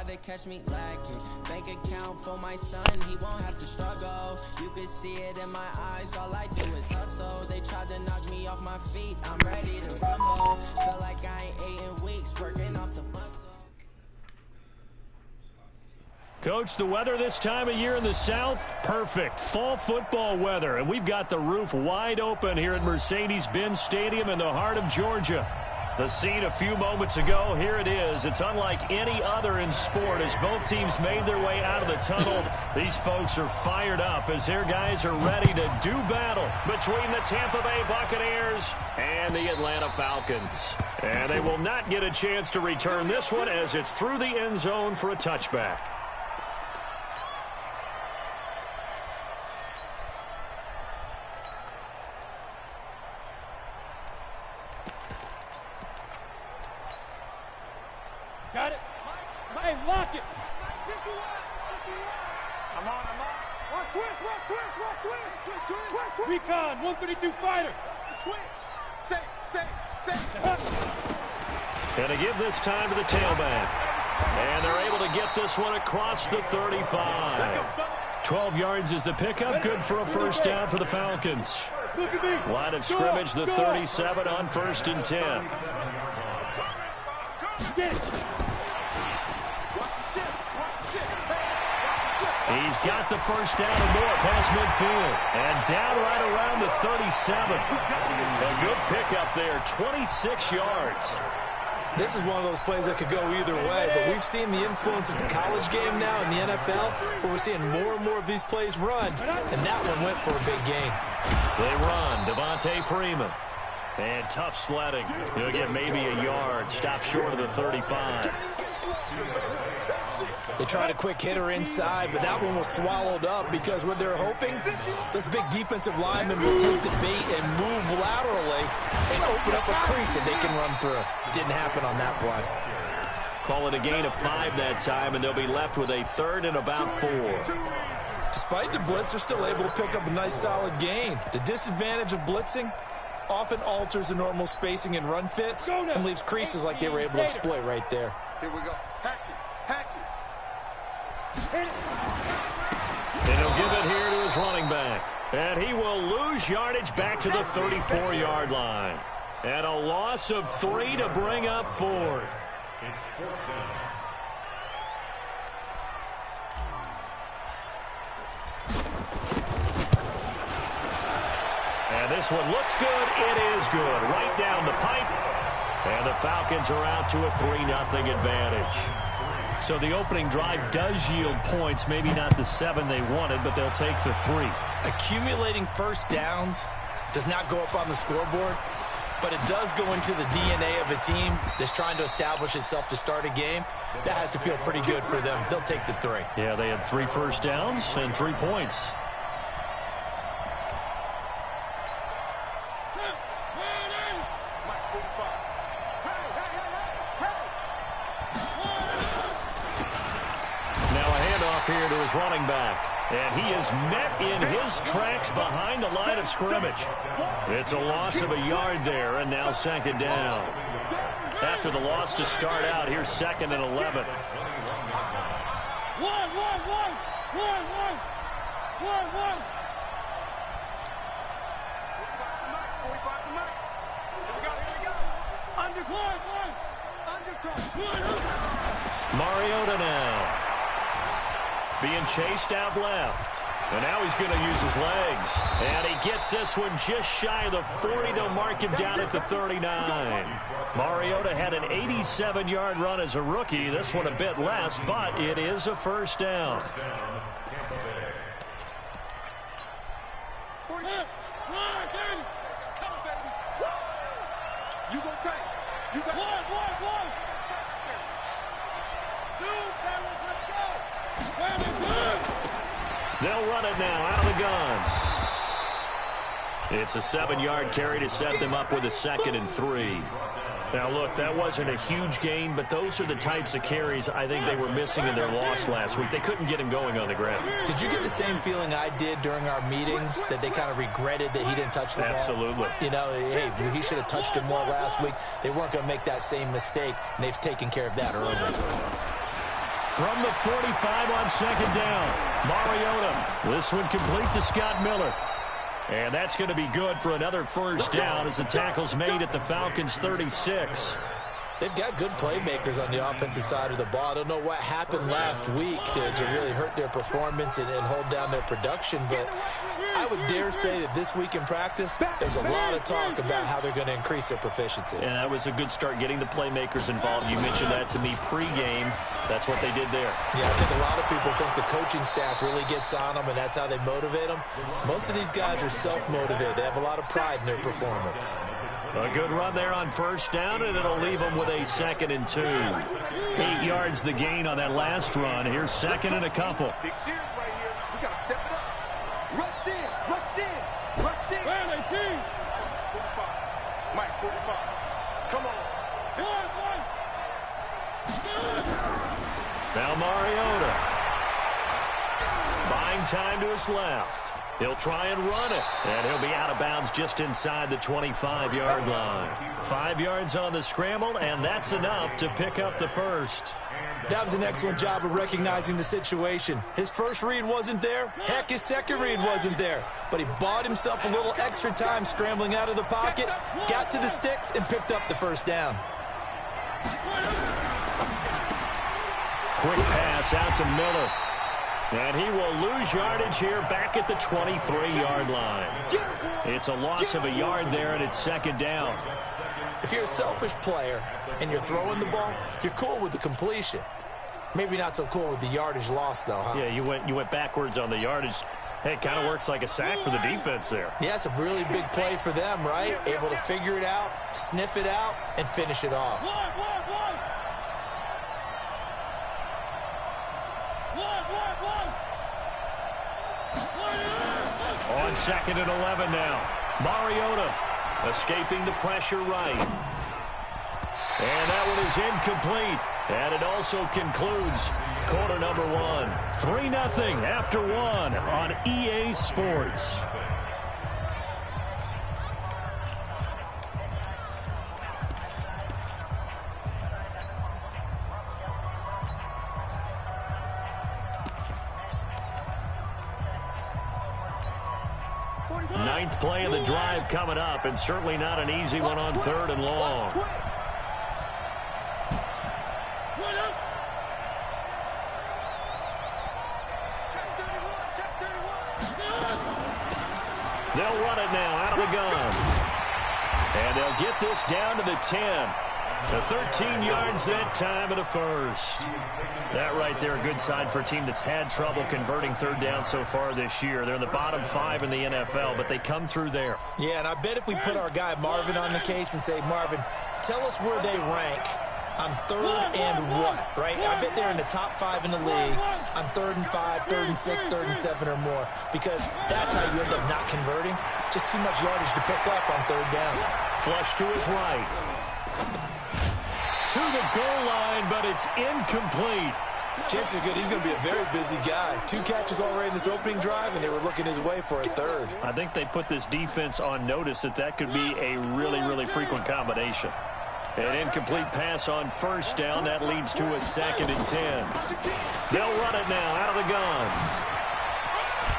to catch me lacking. Bank account for my son, he won't have to struggle. You can see it in my eyes, all I do is hustle. They tried to knock me off my feet, I'm ready to rumble. Feel like I ain't ate in weeks, working off the muscle. Coach, the weather this time of year in the South, perfect. Fall football weather, and we've got the roof wide open here at Mercedes-Benz Stadium in the heart of Georgia. The scene a few moments ago, here it is. It's unlike any other in sport as both teams made their way out of the tunnel. These folks are fired up as their guys are ready to do battle between the Tampa Bay Buccaneers and the Atlanta Falcons. And they will not get a chance to return this one as it's through the end zone for a touchback. Got it. Hey, lock it. I'm on. Watch twist. Recon, 132 fighter. Twist. Say. And to give this time to the tailback. And they're able to get this one across the 35. 12 yards is the pickup. Good for a first down for the Falcons. Line of scrimmage, the 37 on 1st and 10. Get it. He's got the first down and more past midfield. And down right around the 37. A good pickup there, 26 yards. This is one of those plays that could go either way, but we've seen the influence of the college game now in the NFL, where we're seeing more and more of these plays run, and that one went for a big gain. They run, Devontae Freeman. And tough sledding. He'll get maybe a yard, stop short of the 35. They tried a quick hitter inside, but that one was swallowed up because what they're hoping, this big defensive lineman will take the bait and move laterally and open up a crease that they can run through. Didn't happen on that play. Call it a gain of 5 that time, and they'll be left with a 3rd and about 4. Despite the blitz, they're still able to pick up a nice solid gain. The disadvantage of blitzing often alters the normal spacing and run fits and leaves creases like they were able to exploit right there. Here we go. Hatch it. And he'll give it here to his running back. And he will lose yardage back to the 34-yard line. And a loss of 3 to bring up 4th. It's 4th down. And this one looks good. It is good. Right down the pipe. And the Falcons are out to a 3-0 advantage. So the opening drive does yield points. Maybe not the 7 they wanted, but they'll take the 3. Accumulating first downs does not go up on the scoreboard, but it does go into the DNA of a team that's trying to establish itself to start a game. That has to feel pretty good for them. They'll take the 3. Yeah, they had 3 first downs and 3 points. Here to his running back, and he is met in his tracks behind the line of scrimmage. It's a loss of a yard there, and now 2nd down. After the loss to start out, here's 2nd and 11. One. Mariota now. Being chased out left. And now he's going to use his legs. And he gets this one just shy of the 40. They'll mark him down at the 39. Mariota had an 87-yard run as a rookie. This one a bit less, but it is a first down. You go take. You got one. They'll run it now out of the gun. It's a 7-yard carry to set them up with a 2nd and 3. Now, look, that wasn't a huge gain, but those are the types of carries I think they were missing in their loss last week. They couldn't get him going on the ground. Did you get the same feeling I did during our meetings, that they kind of regretted that he didn't touch the ball? Absolutely. You know, hey, he should have touched it more last week. They weren't going to make that same mistake, and they've taken care of that early. from the 45 on second down. Mariota. This one complete to Scott Miller. And that's going to be good for another first down as the tackle's made at the Falcons' 36. They've got good playmakers on the offensive side of the ball. I don't know what happened last week to really hurt their performance and hold down their production, but I would dare say that this week in practice, there's a lot of talk about how they're going to increase their proficiency. And that was a good start getting the playmakers involved. You mentioned that to me pregame. That's what they did there. Yeah, I think a lot of people think the coaching staff really gets on them, and that's how they motivate them. Most of these guys are self-motivated. They have a lot of pride in their performance. A good run there on first down, and it'll leave them with a 2nd and 2. 8 yards the gain on that last run. Here's 2nd and a couple. Big series right here. We got to step it up. Rush in. Rush in. Rush in. Man, 18. 45. Mike, 45. Come on. Now Mariota. Buying time to his left. He'll try and run it, and he'll be out of bounds just inside the 25-yard line. 5 yards on the scramble, and that's enough to pick up the first. That was an excellent job of recognizing the situation. His first read wasn't there. Heck, his second read wasn't there. But he bought himself a little extra time scrambling out of the pocket, got to the sticks, and picked up the first down. Quick pass out to Miller. And he will lose yardage here back at the 23-yard line. It's a loss of a yard there, and it's 2nd down. If you're a selfish player and you're throwing the ball, you're cool with the completion. Maybe not so cool with the yardage loss, though, huh? Yeah, you went backwards on the yardage. Hey, it kind of works like a sack for the defense there. Yeah, it's a really big play for them, right? Able to figure it out, sniff it out, and finish it off. On 2nd and 11 now. Mariota escaping the pressure right. And that one is incomplete. And it also concludes quarter number 1. 3-0 after 1 on EA Sports. Ninth play of the drive coming up, and certainly not an easy one on 3rd and long. They'll run it now out of the gun. And they'll get this down to the 10. The 13 yards that time and a first. That right there, a good sign for a team that's had trouble converting 3rd down so far this year. They're in the bottom 5 in the NFL, but they come through there. Yeah, and I bet if we put our guy Marvin on the case and say, Marvin, tell us where they rank on 3rd and what, right? I bet they're in the top 5 in the league on 3rd and 5, 3rd and 6, 3rd and 7 or more, because that's how you end up not converting. Just too much yardage to pick up on 3rd down. Flush to his right. To the goal line, but it's incomplete. Chances are good he's going to be a very busy guy. 2 catches already in this opening drive, and they were looking his way for a 3rd. I think they put this defense on notice that could be a really, really frequent combination. An incomplete pass on first down. That leads to a 2nd and 10. They'll run it now out of the gun.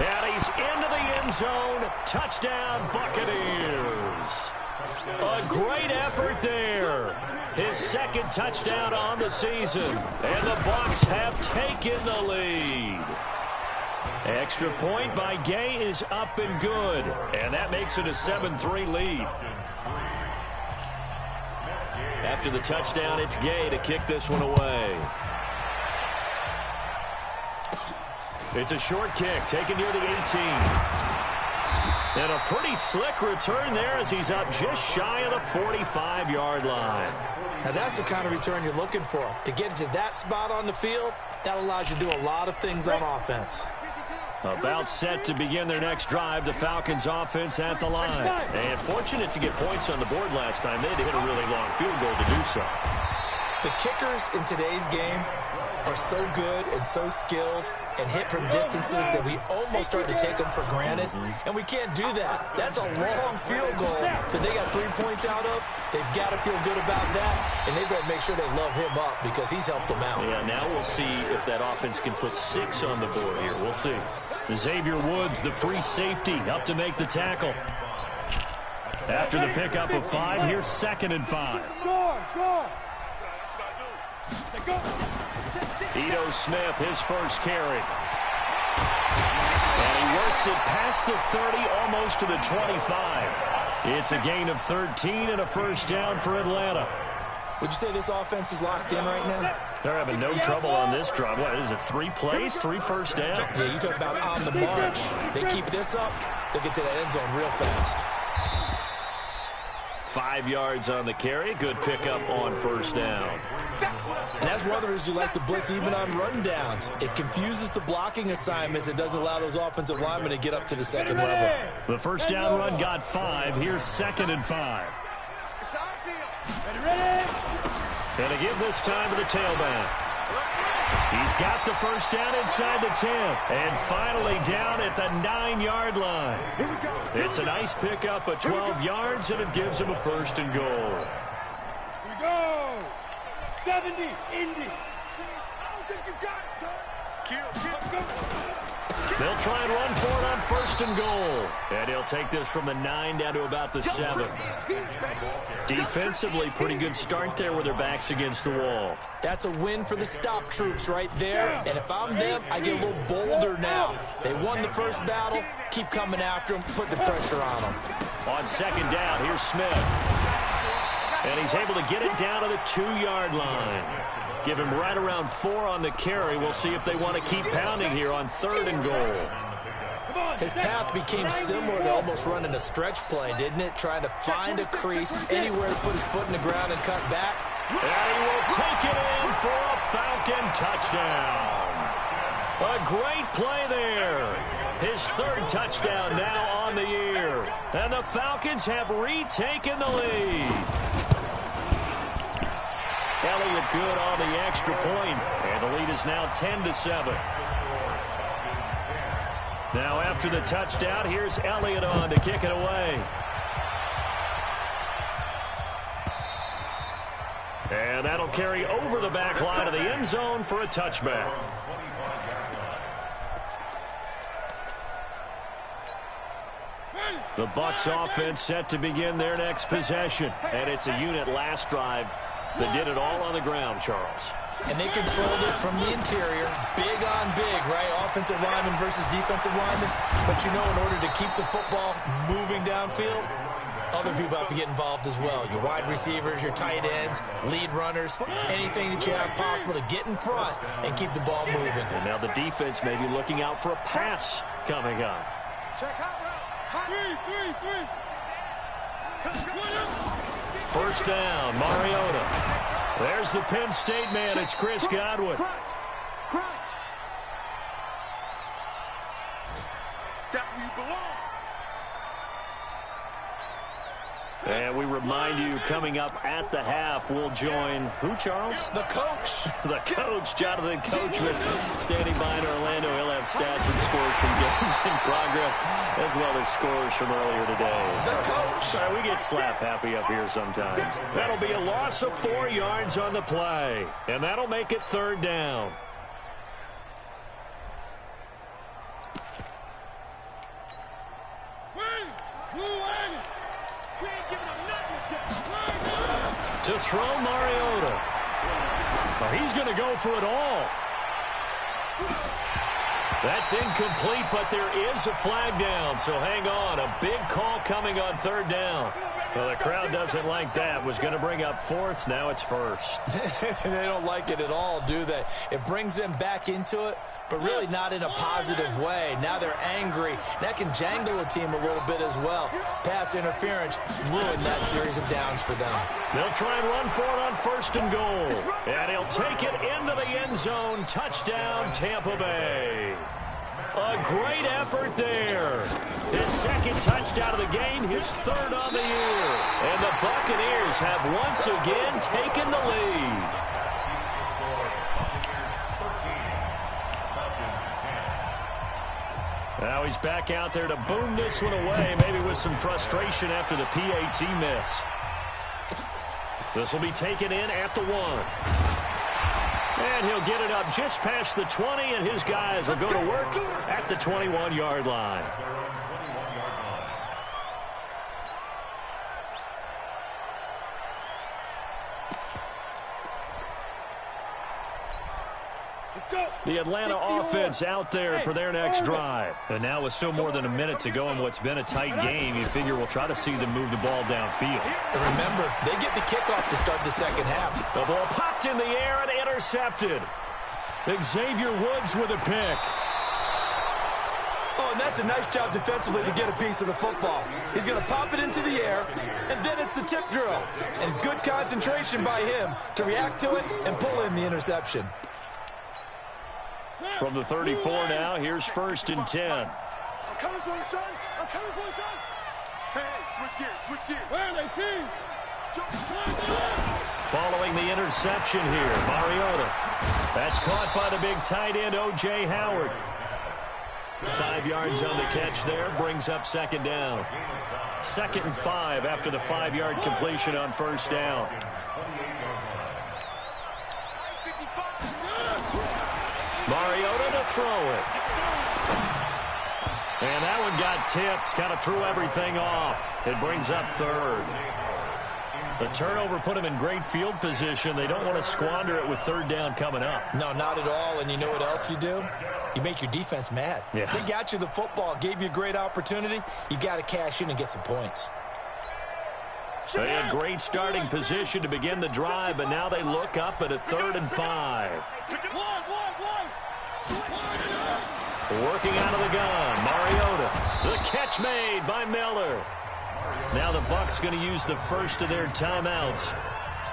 And he's into the end zone. Touchdown, Buccaneers. A great effort there. His 2nd touchdown on the season. And the Bucs have taken the lead. Extra point by Gay is up and good. And that makes it a 7-3 lead. After the touchdown, it's Gay to kick this one away. It's a short kick taken near the 18. And a pretty slick return there as he's up just shy of the 45-yard line. Now that's the kind of return you're looking for. To get to that spot on the field, that allows you to do a lot of things on offense. About set to begin their next drive, the Falcons offense at the line. And fortunate to get points on the board last time. They had to hit a really long field goal to do so. The kickers in today's game are so good and so skilled and hit from distances that we almost start to take them for granted, and we can't do that. That's a long field goal that they got 3 points out of. They've got to feel good about that, and they've got to make sure they love him up because he's helped them out. Yeah, now we'll see if that offense can put 6 on the board here. We'll see. Xavier Woods, the free safety, up to make the tackle. After the pickup of 5, here's 2nd and 5. Ito Smith, his first carry. And he works it past the 30, almost to the 25. It's a gain of 13 and a first down for Atlanta. Would you say this offense is locked in right now? They're having no trouble on this drive. What is it, 3 plays, 3 first downs? Yeah, you talk about on the march. They keep this up, they'll get to that end zone real fast. 5 yards on the carry. Good pickup on first down. And that's one of the reasons you like to blitz even on rundowns. It confuses the blocking assignments. It doesn't allow those offensive linemen to get up to the second level. The first down run got 5. Here's 2nd and 5. And to give this time to the tailback. He's got the first down inside the 10. And finally down at the 9-yard line. It's a nice pickup of 12 yards, and it gives him a first and goal. Here we go. 70, Indy. I don't think you got it, son. Kill. They'll try and run for it on first and goal. And he'll take this from the 9 down to about the 7. Defensively, pretty good start there with their backs against the wall. That's a win for the stop troops right there. And if I'm them, I get a little bolder now. They won the first battle. Keep coming after them. Put the pressure on them. On 2nd down, here's Smith. And he's able to get it down to the 2-yard line. Give him right around 4 on the carry. We'll see if they want to keep pounding here on 3rd and goal. His path became similar to almost running a stretch play, didn't it? Trying to find a crease, anywhere to put his foot in the ground and cut back. And he will take it in for a Falcon touchdown. A great play there. His 3rd touchdown now on the year. And the Falcons have retaken the lead. Elliott good on the extra point, and the lead is now 10-7. Now after the touchdown, here's Elliott on to kick it away. And that'll carry over the back line of the end zone for a touchback. The Bucs offense set to begin their next possession, and it's a unit last drive that did it all on the ground, Charles. And they controlled it from the interior, big on big, right? Offensive lineman versus defensive lineman. But you know, in order to keep the football moving downfield, other people have to get involved as well. Your wide receivers, your tight ends, lead runners, anything that you have possible to get in front and keep the ball moving. And now the defense may be looking out for a pass coming up. Check out route. First down, Mariota. There's the Penn State man. It's Chris Godwin. Crunch. That's where you belong. And we remind you, coming up at the half, we'll join who, Charles? The coach. The coach, Jonathan Coachman, standing by in Orlando. He'll have stats and scores from games in progress, as well as scores from earlier today. The coach. Sorry, we get slap happy up here sometimes. That'll be a loss of 4 yards on the play, and that'll make it 3rd down. To throw Mariota. Well, he's going to go for it all. That's incomplete, but there is a flag down, so hang on. A big call coming on 3rd down. Well, the crowd doesn't like that. Was going to bring up 4th. Now it's 1st. They don't like it at all, do they? It brings them back into it, but really not in a positive way. Now they're angry. That can jangle a team a little bit as well. Pass interference ruined that series of downs for them. They'll try and run for it on 1st and goal. And he'll take it into the end zone. Touchdown, Tampa Bay. A great effort there. His 2nd touchdown of the game, his 3rd on the year. And the Buccaneers have once again taken the lead. Now he's back out there to boom this one away, maybe with some frustration after the PAT miss. This will be taken in at the 1. And he'll get it up just past the 20, and his guys will go to work at the 21-yard line. The Atlanta offense out there for their next drive. And now with still more than a minute to go in what's been a tight game, you figure we'll try to see them move the ball downfield. And remember, they get the kickoff to start the second half. The ball popped in the air and intercepted. Xavier Woods with a pick. Oh, and that's a nice job defensively to get a piece of the football. He's going to pop it into the air, and then it's the tip drill. And good concentration by him to react to it and pull in the interception. From the 34 now, here's 1st and 10. I'm coming for you, son. I'm coming for you, son. Hey, switch gears. Where are they, team? Following the interception here, Mariota. That's caught by the big tight end, O.J. Howard. 5 yards on the catch there, brings up 2nd down. 2nd and 5 after the 5-yard completion on 1st down. Mariota to throw it. And that one got tipped, kind of threw everything off. It brings up 3rd. The turnover put them in great field position. They don't want to squander it with 3rd down coming up. No, not at all. And you know what else you do? You make your defense mad. Yeah. They got you the football, gave you a great opportunity. You got to cash in and get some points. They had great starting position to begin the drive, but now they look up at a 3rd and 5. Working out of the gun, Mariota. The catch made by Miller. Now the Bucs going to use the first of their timeouts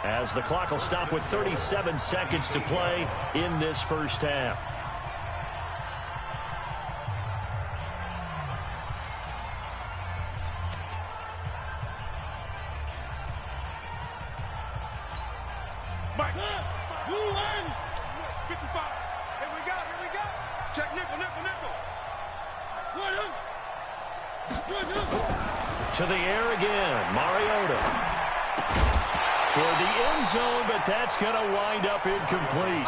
as the clock will stop with 37 seconds to play in this first half. Mike, you win. 55. Here we go. Check nickel. To the air again, Mariota. Toward the end zone, but that's going to wind up incomplete.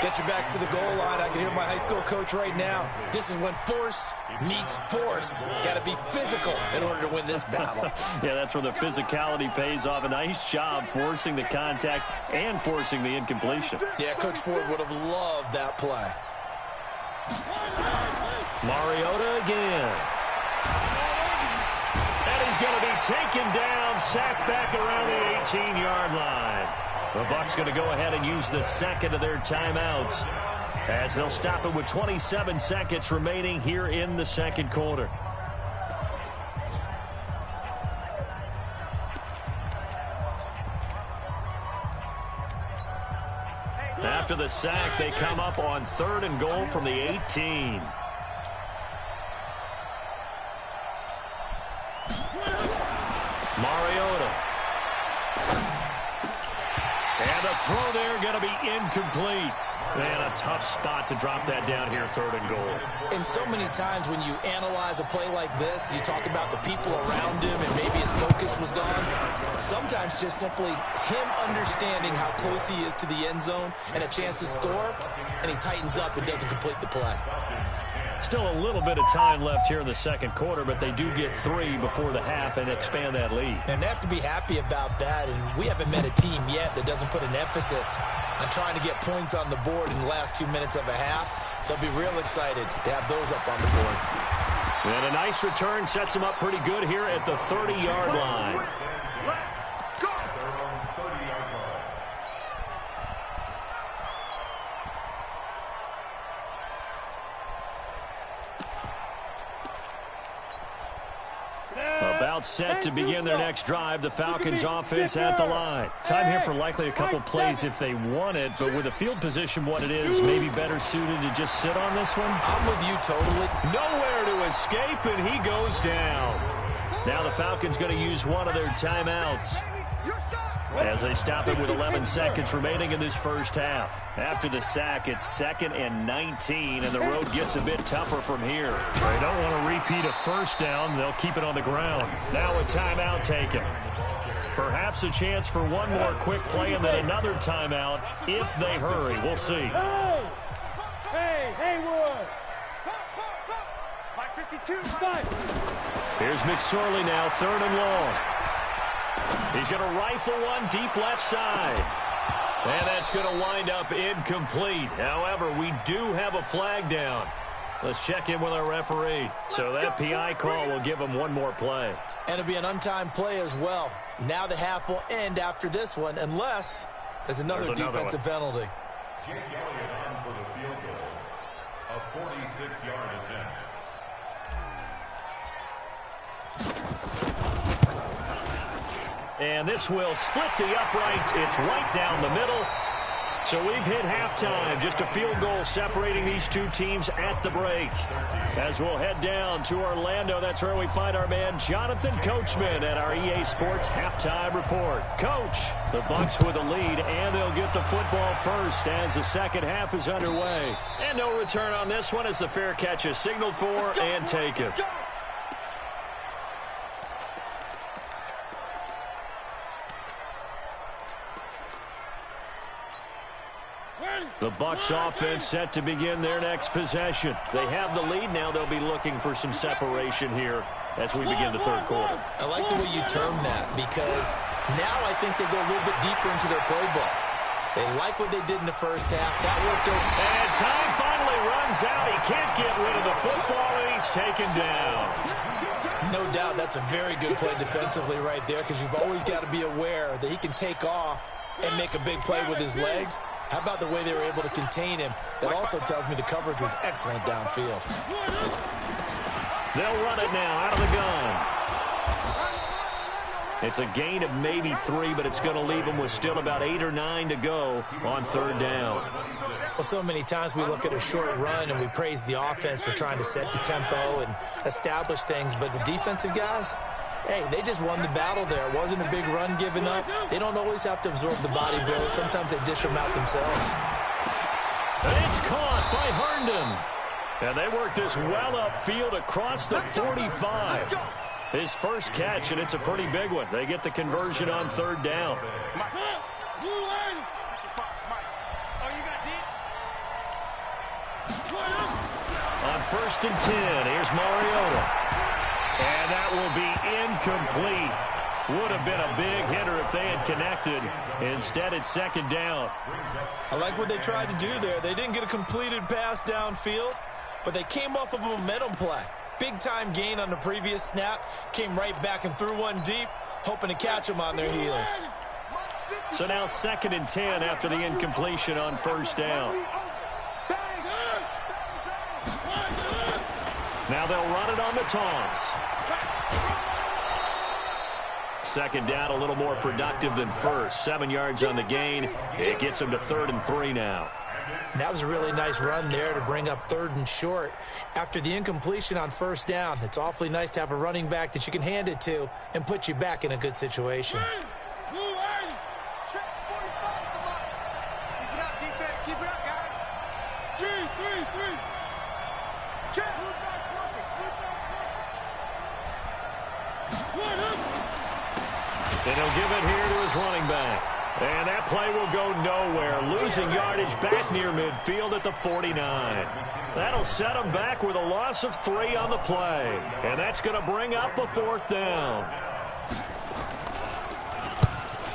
Get your backs to the goal line. I can hear my high school coach right now. This is when force meets force. Got to be physical in order to win this battle. Yeah, that's where the physicality pays off. A nice job forcing the contact and forcing the incompletion. Yeah, Coach Ford would have loved that play. Mariota again. And he's going to be taken down, sacked back around the 18-yard line. The Bucs going to go ahead and use the second of their timeouts as they'll stop it with 27 seconds remaining here in the second quarter. After the sack, they come up on 3rd and goal from the 18. Mariota. And the throw there going to be incomplete. And a tough spot to drop that down here, 3rd and goal. And so many times when you analyze a play like this, you talk about the people around him and maybe his focus was gone. Sometimes just simply him understanding how close he is to the end zone and a chance to score, and he tightens up and doesn't complete the play. Still a little bit of time left here in the second quarter, but they do get 3 before the half and expand that lead. And they have to be happy about that, and we haven't met a team yet that doesn't put an emphasis on trying to get points on the board in the last 2 minutes of a half. They'll be real excited to have those up on the board. And a nice return sets them up pretty good here at the 30-yard line. About set to begin their next drive. The Falcons offense at the line. Time here for likely a couple plays if they want it, but with the field position what it is, maybe better suited to just sit on this one. I'm with you totally. Nowhere to escape, and he goes down. Now the Falcons going to use one of their timeouts as they stop it with 11 seconds remaining in this first half. After the sack, it's 2nd and 19, and the road gets a bit tougher from here. They don't want to repeat a first down. They'll keep it on the ground. Now a timeout taken. Perhaps a chance for one more quick play and then another timeout if they hurry. We'll see. Hey, Haywood! Here's McSorley now, 3rd and long. He's going to rifle one deep left side. And that's going to wind up incomplete. However, we do have a flag down. Let's check in with our referee. So that PI call will give him one more play. And it'll be an untimed play as well. Now the half will end after this one, unless there's another defensive penalty. Jake Elliott on for the field goal. A 46-yard attempt. And this will split the uprights. It's right down the middle. So we've hit halftime. Just a field goal separating these two teams at the break. As we'll head down to Orlando, that's where we find our man Jonathan Coachman at our EA Sports Halftime Report. Coach, the Bucs with a lead, and they'll get the football first as the second half is underway. And no return on this one as the fair catch is signaled for and taken. The Bucs offense set to begin their next possession. They have the lead now. They'll be looking for some separation here as we begin the third quarter. I like the way you termed that because now I think they go a little bit deeper into their playbook. They like what they did in the first half. That worked out. And time finally runs out. He can't get rid of the football, and he's taken down. No doubt that's a very good play defensively right there because you've always got to be aware that he can take off and make a big play with his legs. How about the way they were able to contain him? That also tells me the coverage was excellent downfield. They'll run it now out of the gun. It's a gain of maybe 3, but it's going to leave them with still about 8 or 9 to go on third down. Well, so many times we look at a short run and we praise the offense for trying to set the tempo and establish things, but the defensive guys, hey, they just won the battle there. It wasn't a big run given up. They don't always have to absorb the body blows. Sometimes they dish them out themselves. And it's caught by Herndon. And they work this well upfield across the 45. His first catch, and it's a pretty big one. They get the conversion on third down. On 1st and 10, here's Mariota. And that will be incomplete. Would have been a big hitter if they had connected. Instead, it's 2nd down. I like what they tried to do there. They didn't get a completed pass downfield, but they came off of a momentum play. Big-time gain on the previous snap. Came right back and threw one deep, hoping to catch them on their heels. So now 2nd and 10 after the incompletion on 1st down. Now they'll run it on the toss. 2nd down, a little more productive than first. 7 yards on the gain. It gets them to 3rd and 3 now. And that was a really nice run there to bring up 3rd and short. After the incompletion on 1st down, it's awfully nice to have a running back that you can hand it to and put you back in a good situation. And he'll give it here to his running back. And that play will go nowhere. Losing yardage back near midfield at the 49. That'll set him back with a loss of 3 on the play. And that's going to bring up a 4th down.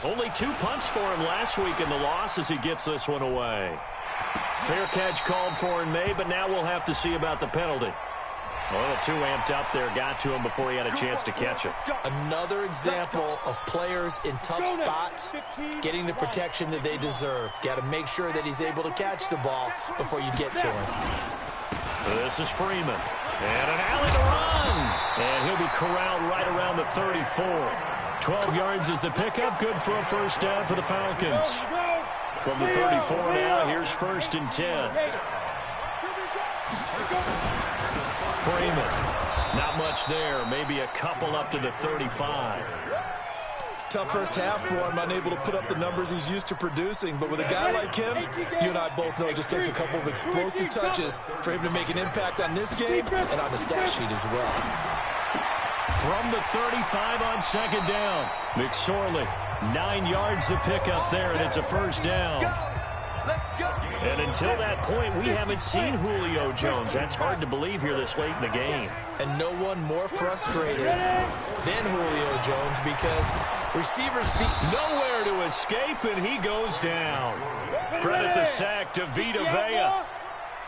Only 2 punts for him last week in the loss as he gets this one away. Fair catch called for in May, but now we'll have to see about the penalty. A little too amped up there, got to him before he had a chance to catch it. Another example of players in tough spots getting the protection that they deserve. Got to make sure that he's able to catch the ball before you get to him. This is Freeman. And an alley to run. And he'll be corralled right around the 34. 12 yards is the pickup. Good for a 1st down for the Falcons. From the 34 now, here's 1st and 10. Freeman, not much there, maybe a couple up to the 35. tough first half for him, unable to put up the numbers he's used to producing. But with a guy like him, you and I both know it just takes a couple of explosive touches for him to make an impact on this game and on the stat sheet as well. From the 35 on second down, McSorley, 9 yards to pick up there, and it's a first down. And until that point, we haven't seen Julio Jones. That's hard to believe here this late in the game. And no one more frustrated than Julio Jones because receivers nowhere to escape, and he goes down. Credit the sack to Vita Vea.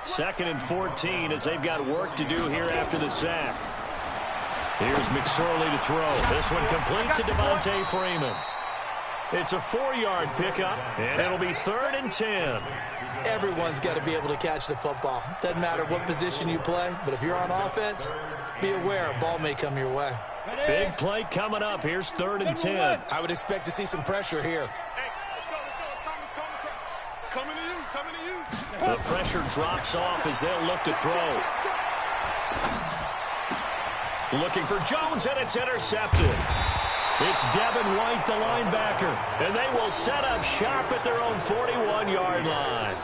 2nd and 14 as they've got work to do here after the sack. Here's McSorley to throw. This one complete to Devontae Freeman. It's a 4-yard pickup, and it'll be 3rd and 10. Everyone's got to be able to catch the football. Doesn't matter what position you play, but if you're on offense, be aware a ball may come your way. Big play coming up. Here's 3rd and 10. I would expect to see some pressure here. Coming to you, coming to you. The pressure drops off as they'll look to throw. Looking for Jones, and it's intercepted. It's Devin White, the linebacker, and they will set up shop at their own 41-yard line.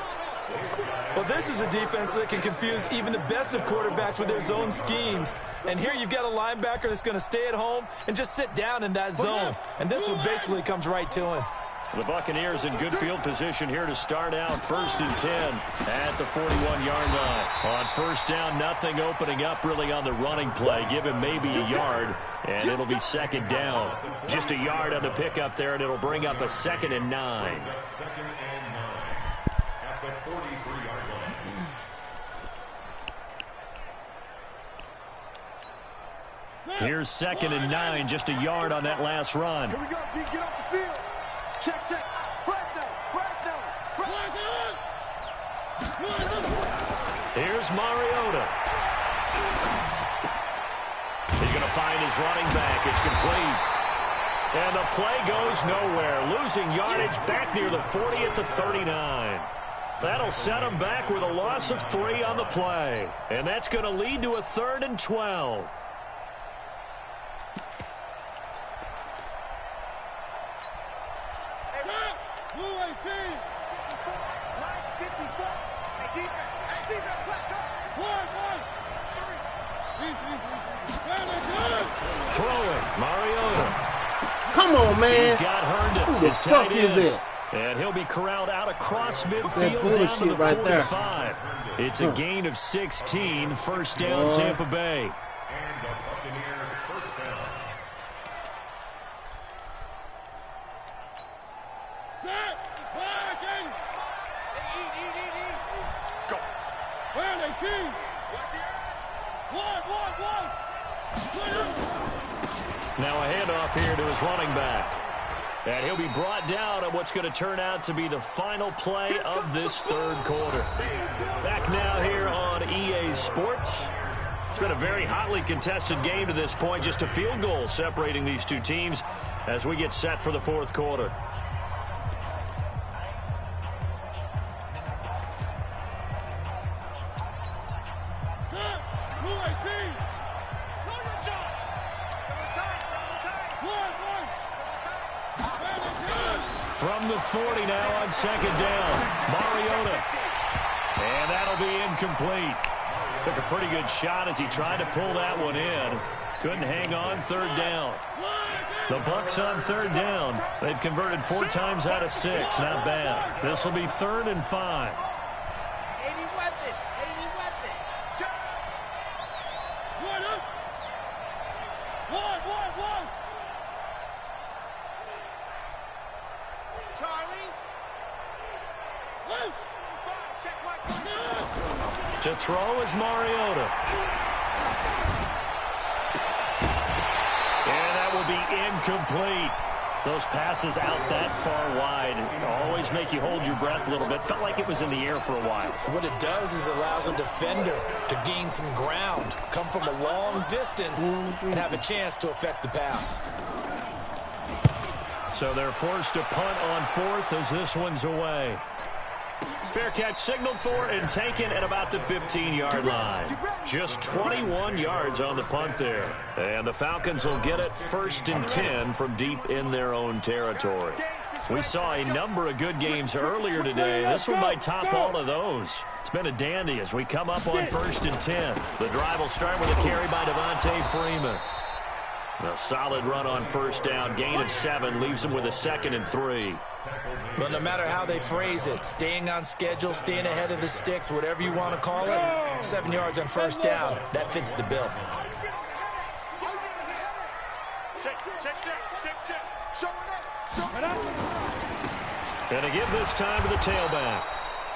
Well, this is a defense that can confuse even the best of quarterbacks with their zone schemes. And here you've got a linebacker that's going to stay at home and just sit down in that zone. And this one basically comes right to him. The Buccaneers in good field position here to start out 1st and 10 at the 41-yard line. On first down, nothing opening up really on the running play. Give him maybe a yard, and it'll be 2nd down. Just a yard on the pickup there, and it'll bring up a 2nd and 9. 2nd and 9 at the 43-yard line. Here's 2nd and 9, just a yard on that last run. Here we go, D. Get off the field. Check, check. Flag down, flag down, flag down. Here's Mariota. He's going to find his running back. It's complete. And the play goes nowhere. Losing yardage back near the 40 at the 39. That'll set him back with a loss of 3 on the play. And that's going to lead to a 3rd and 12. Throwing, Mariota. Come on, man. He's got Herndon. Who the fuck is it? And he'll be corralled out across midfield down to the 45. It's a gain of 16. First down, Tampa Bay. And the Buccaneers first down. Go. Where are they, King? Now a handoff here to his running back. And he'll be brought down on what's going to turn out to be the final play of this 3rd quarter. Back now here on EA Sports. It's been a very hotly contested game to this point. Just a field goal separating these two teams as we get set for the 4th quarter. From the 40 now on 2nd down, Mariota. And that'll be incomplete. Took a pretty good shot as he tried to pull that one in. Couldn't hang on 3rd down. The Bucs on 3rd down. They've converted 4 times out of 6. Not bad. This will be 3rd and 5. To throw is Mariota. And that will be incomplete. Those passes out that far wide always make you hold your breath a little bit. Felt like it was in the air for a while. What it does is it allows a defender to gain some ground, come from a long distance, and have a chance to affect the pass. So they're forced to punt on 4th as this one's away. Fair catch signaled for and taken at about the 15-yard line. Just 21 yards on the punt there. And the Falcons will get it 1st and 10 from deep in their own territory. We saw a number of good games earlier today. This one might top all of those. It's been a dandy as we come up on 1st and 10. The drive will start with a carry by Devontae Freeman. A solid run on 1st down. Gain of 7 leaves them with a 2nd and 3. Well, no matter how they phrase it, staying on schedule, staying ahead of the sticks, whatever you want to call it, 7 yards on 1st down, that fits the bill. And to give this time to the tailback.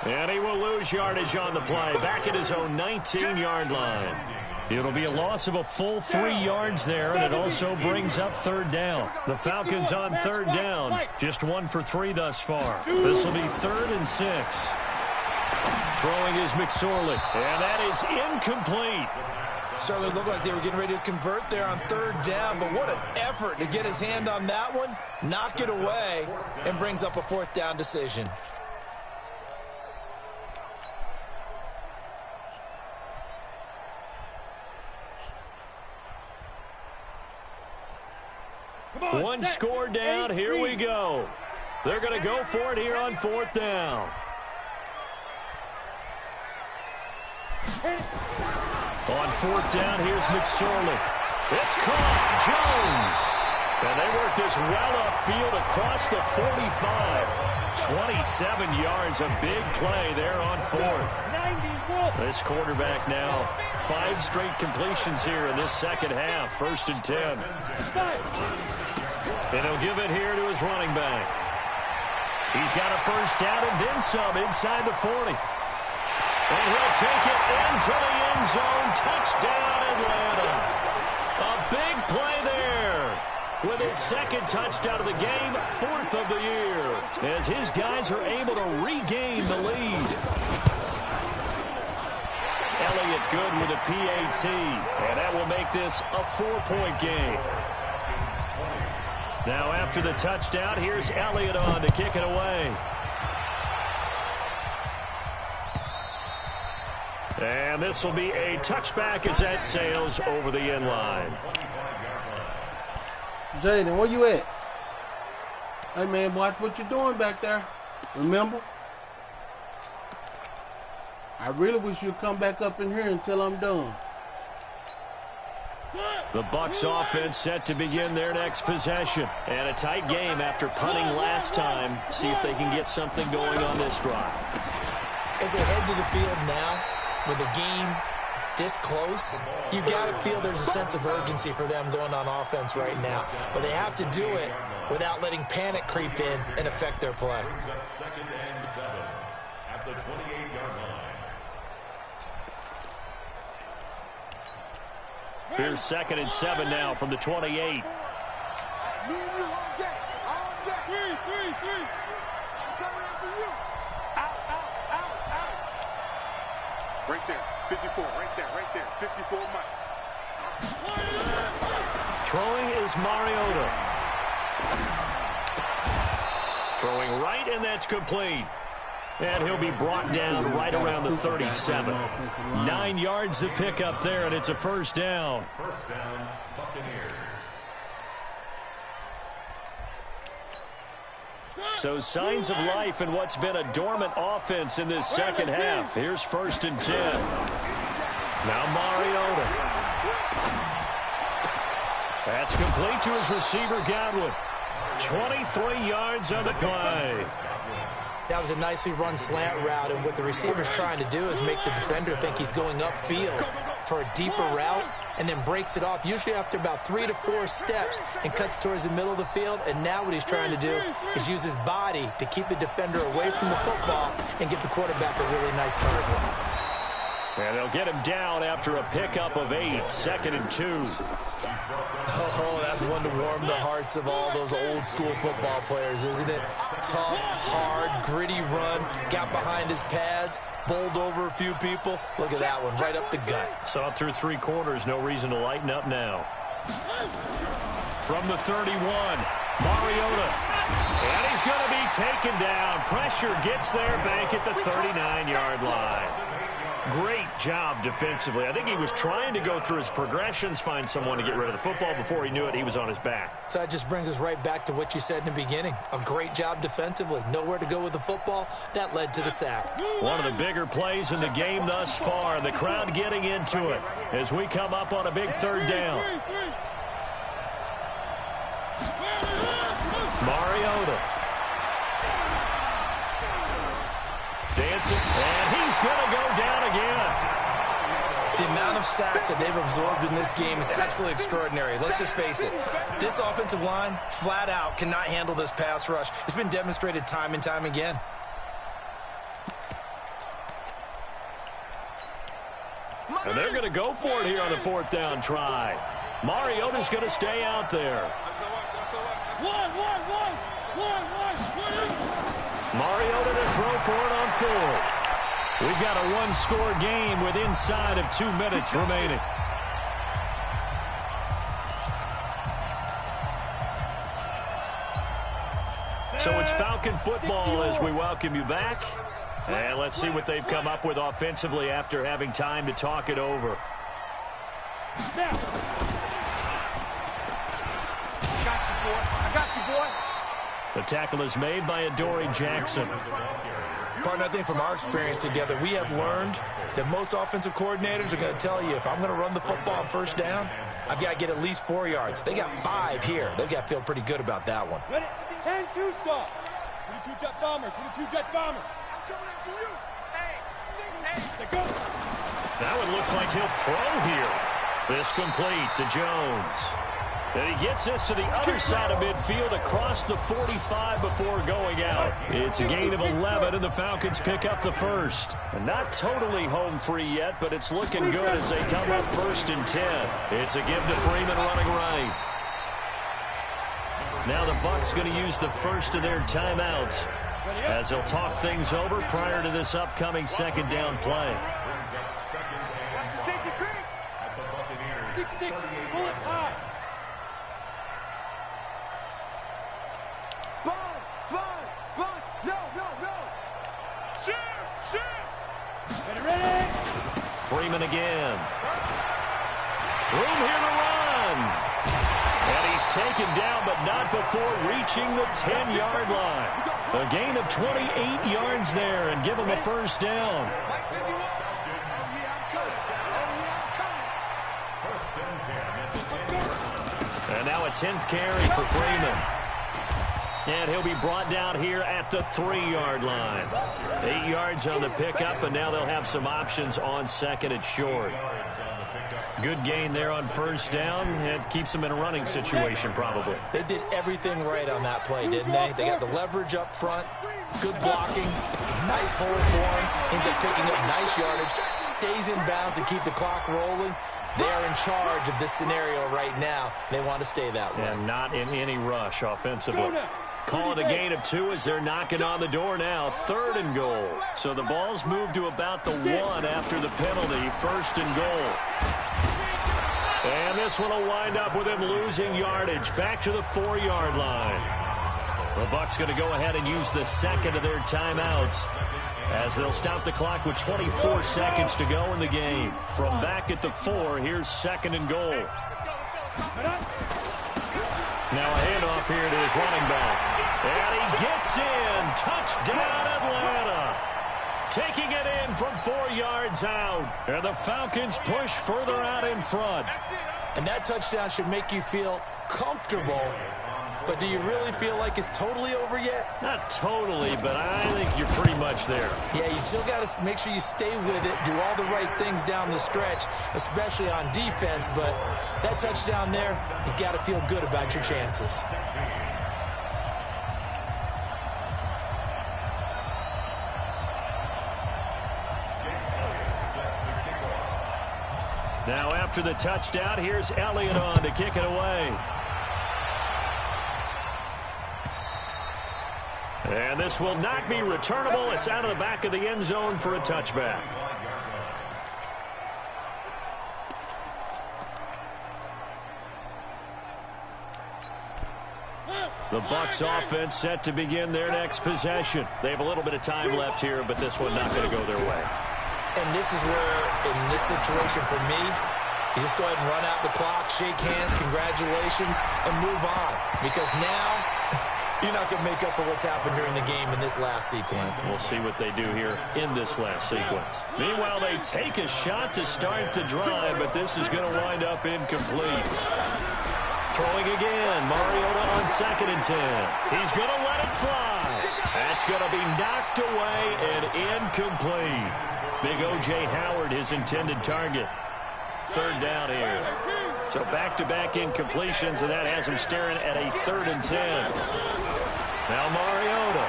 And he will lose yardage on the play, back at his own 19-yard line. It'll be a loss of a full 3 yards there, and it also brings up 3rd down. The Falcons on 3rd down, just 1 for 3 thus far. This will be 3rd and 6. Throwing is McSorley, and that is incomplete. Certainly looked like they were getting ready to convert there on 3rd down, but what an effort to get his hand on that one, knock it away, and brings up a 4th down decision. One score down, here we go. They're going to go for it here on 4th down. On 4th down, here's McSorley. It's caught, Jones. And they work this well upfield across the 45. 27 yards, a big play there on 4th. This quarterback now, 5 straight completions here in this second half, 1st and 10. And he'll give it here to his running back. He's got a 1st down and then some inside the 40. And he'll take it into the end zone. Touchdown, Atlanta. A big play there. With his 2nd touchdown of the game, 4th of the year. As his guys are able to regain the lead. Elliott good with a PAT. And that will make this a 4-point game. Now after the touchdown, here's Elliott on to kick it away. And this will be a touchback as that sails over the end line. Jaden, where you at? Hey, man, watch what you're doing back there. Remember? I really wish you'd come back up in here until I'm done. The Bucs offense set to begin their next possession. And a tight game after punting last time. See if they can get something going on this drive. As they head to the field now, with the game this close, you've got to feel there's a sense of urgency for them going on offense right now. But they have to do it without letting panic creep in and affect their play. 2nd and 7 at the 28-yard line. Here's 2nd and 7 now from the 28. Me and you on deck. On deck. Three. I'm coming after you. Out. Right there. 54. Right there. 54 Mike. Throwing is Mariota. Throwing right, and that's complete. And he'll be brought down right around the 37. 9 yards to pick up there, and it's a 1st down. 1st down, Buccaneers. So signs of life in what's been a dormant offense in this second half. Here's 1st and 10. Now Mariota. That's complete to his receiver, Godwin. 23 yards on the play. That was a nicely run slant route, and what the receiver's trying to do is make the defender think he's going upfield for a deeper route, and then breaks it off, usually after about 3 to 4 steps, and cuts towards the middle of the field. And now what he's trying to do is use his body to keep the defender away from the football and give the quarterback a really nice target. And they'll get him down after a pickup of 8, 2nd and 2. Oh, that's one to warm the hearts of all those old school football players, isn't it? Tough, hard, gritty run, got behind his pads, bowled over a few people. Look at that one, right up the gut. Saw it through 3 quarters, no reason to lighten up now. From the 31, Mariota. And he's going to be taken down. Pressure gets there back at the 39-yard line. Great job defensively. I think he was trying to go through his progressions, find someone to get rid of the football. Before he knew it, he was on his back. So that just brings us right back to what you said in the beginning. A great job defensively. Nowhere to go with the football. That led to the sack. One of the bigger plays in the game thus far. The crowd getting into it as we come up on a big third down. Mariota. Dancing, and he's going to go down again. The amount of sacks that they've absorbed in this game is absolutely extraordinary. Let's just face it. This offensive line, flat out, cannot handle this pass rush. It's been demonstrated time and time again. And they're going to go for it here on the fourth down try. Mariota's going to stay out there. Mariota to throw for it on fourth. We've got a one-score game with inside of 2 minutes remaining. So it's Falcon football as we welcome you back. And let's see what they've come up with offensively after having time to talk it over. I got you, boy. The tackle is made by Adoree Jackson. Partner, I think from our experience together, we have learned that most offensive coordinators are going to tell you, if I'm going to run the football on first down, I've got to get at least 4 yards. They got 5 here. They've got to feel pretty good about that one. 10-2 stop. 22 jet bomber. 22 jet bomber. I'm coming after you. Hey, go. That one looks like he'll throw here. This complete to Jones. And he gets this to the other side of midfield across the 45 before going out. It's a gain of 11, and the Falcons pick up the first. And not totally home free yet, but it's looking good as they come up 1st and 10. It's a give to Freeman running right. Now the Bucs going to use the first of their timeouts as they'll talk things over prior to this upcoming second down play. Watch the safety creep. 6-6, bullet high. Sponge. No. Shoot. Ready. Freeman again. Room here to run. And he's taken down, but not before reaching the 10-yard line. A gain of 28 yards there and give him a first down. And now a 10th carry for Freeman. And he'll be brought down here at the 3-yard line. 8 yards on the pickup, and now they'll have some options on second and short. Good gain there on first down. It keeps them in a running situation, probably. They did everything right on that play, didn't they? They got the leverage up front, good blocking, nice hole for him, ends up picking up nice yardage, stays in bounds to keep the clock rolling. They are in charge of this scenario right now. They want to stay that way. And not in any rush offensively. Calling a gain of 2 as they're knocking on the door now. 3rd and goal. So the ball's moved to about the 1 after the penalty. 1st and goal. And this one will wind up with him losing yardage. Back to the 4-yard line. The Bucs going to go ahead and use the second of their timeouts as they'll stop the clock with 24 seconds to go in the game. From back at the 4, here's 2nd and goal. Now a handoff here to his running back. And he gets in. Touchdown, Atlanta. Taking it in from 4 yards out. And the Falcons push further out in front. And that touchdown should make you feel comfortable. But do you really feel like it's totally over yet? Not totally, but I think you're pretty much there. Yeah, you still got to make sure you stay with it, do all the right things down the stretch, especially on defense. But that touchdown there, you've got to feel good about your chances. Now after the touchdown, here's Elliott on to kick it away. And this will not be returnable. It's out of the back of the end zone for a touchback. The Bucs offense set to begin their next possession. They have a little bit of time left here, but this one not going to go their way. And this is where, in this situation for me, you just go ahead and run out the clock, shake hands, congratulations, and move on. Because now, you're not going to make up for what's happened during the game in this last sequence. We'll see what they do here in this last sequence. Meanwhile, they take a shot to start the drive, but this is going to wind up incomplete. Throwing again, Mariota on 2nd and 10. He's going to let it fly. That's going to be knocked away and incomplete. Big O.J. Howard, his intended target. 3rd down here. So back-to-back incompletions, and that has him staring at a 3rd and 10. Now Mariota.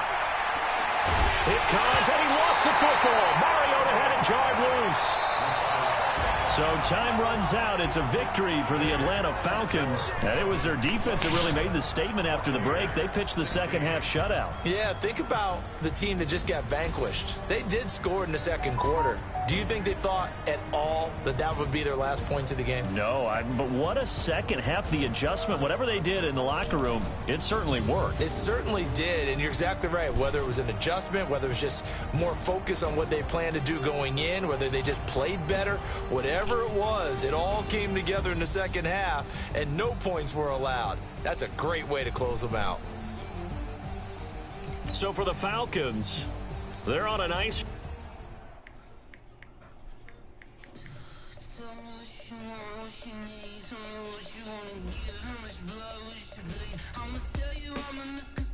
It comes, and he lost the football. Mariota had it jarred loose. So time runs out. It's a victory for the Atlanta Falcons. And it was their defense that really made the statement after the break. They pitched the second half shutout. Yeah, think about the team that just got vanquished. They did score in the 2nd quarter. Do you think they thought at all that that would be their last points of the game? No, but what a second half. The adjustment, whatever they did in the locker room, it certainly worked. It certainly did, and you're exactly right. Whether it was an adjustment, whether it was just more focus on what they planned to do going in, whether they just played better, whatever it was, it all came together in the second half, and no points were allowed. That's a great way to close them out. So for the Falcons, they're on a nice... I'ma tell you I'm a misconception.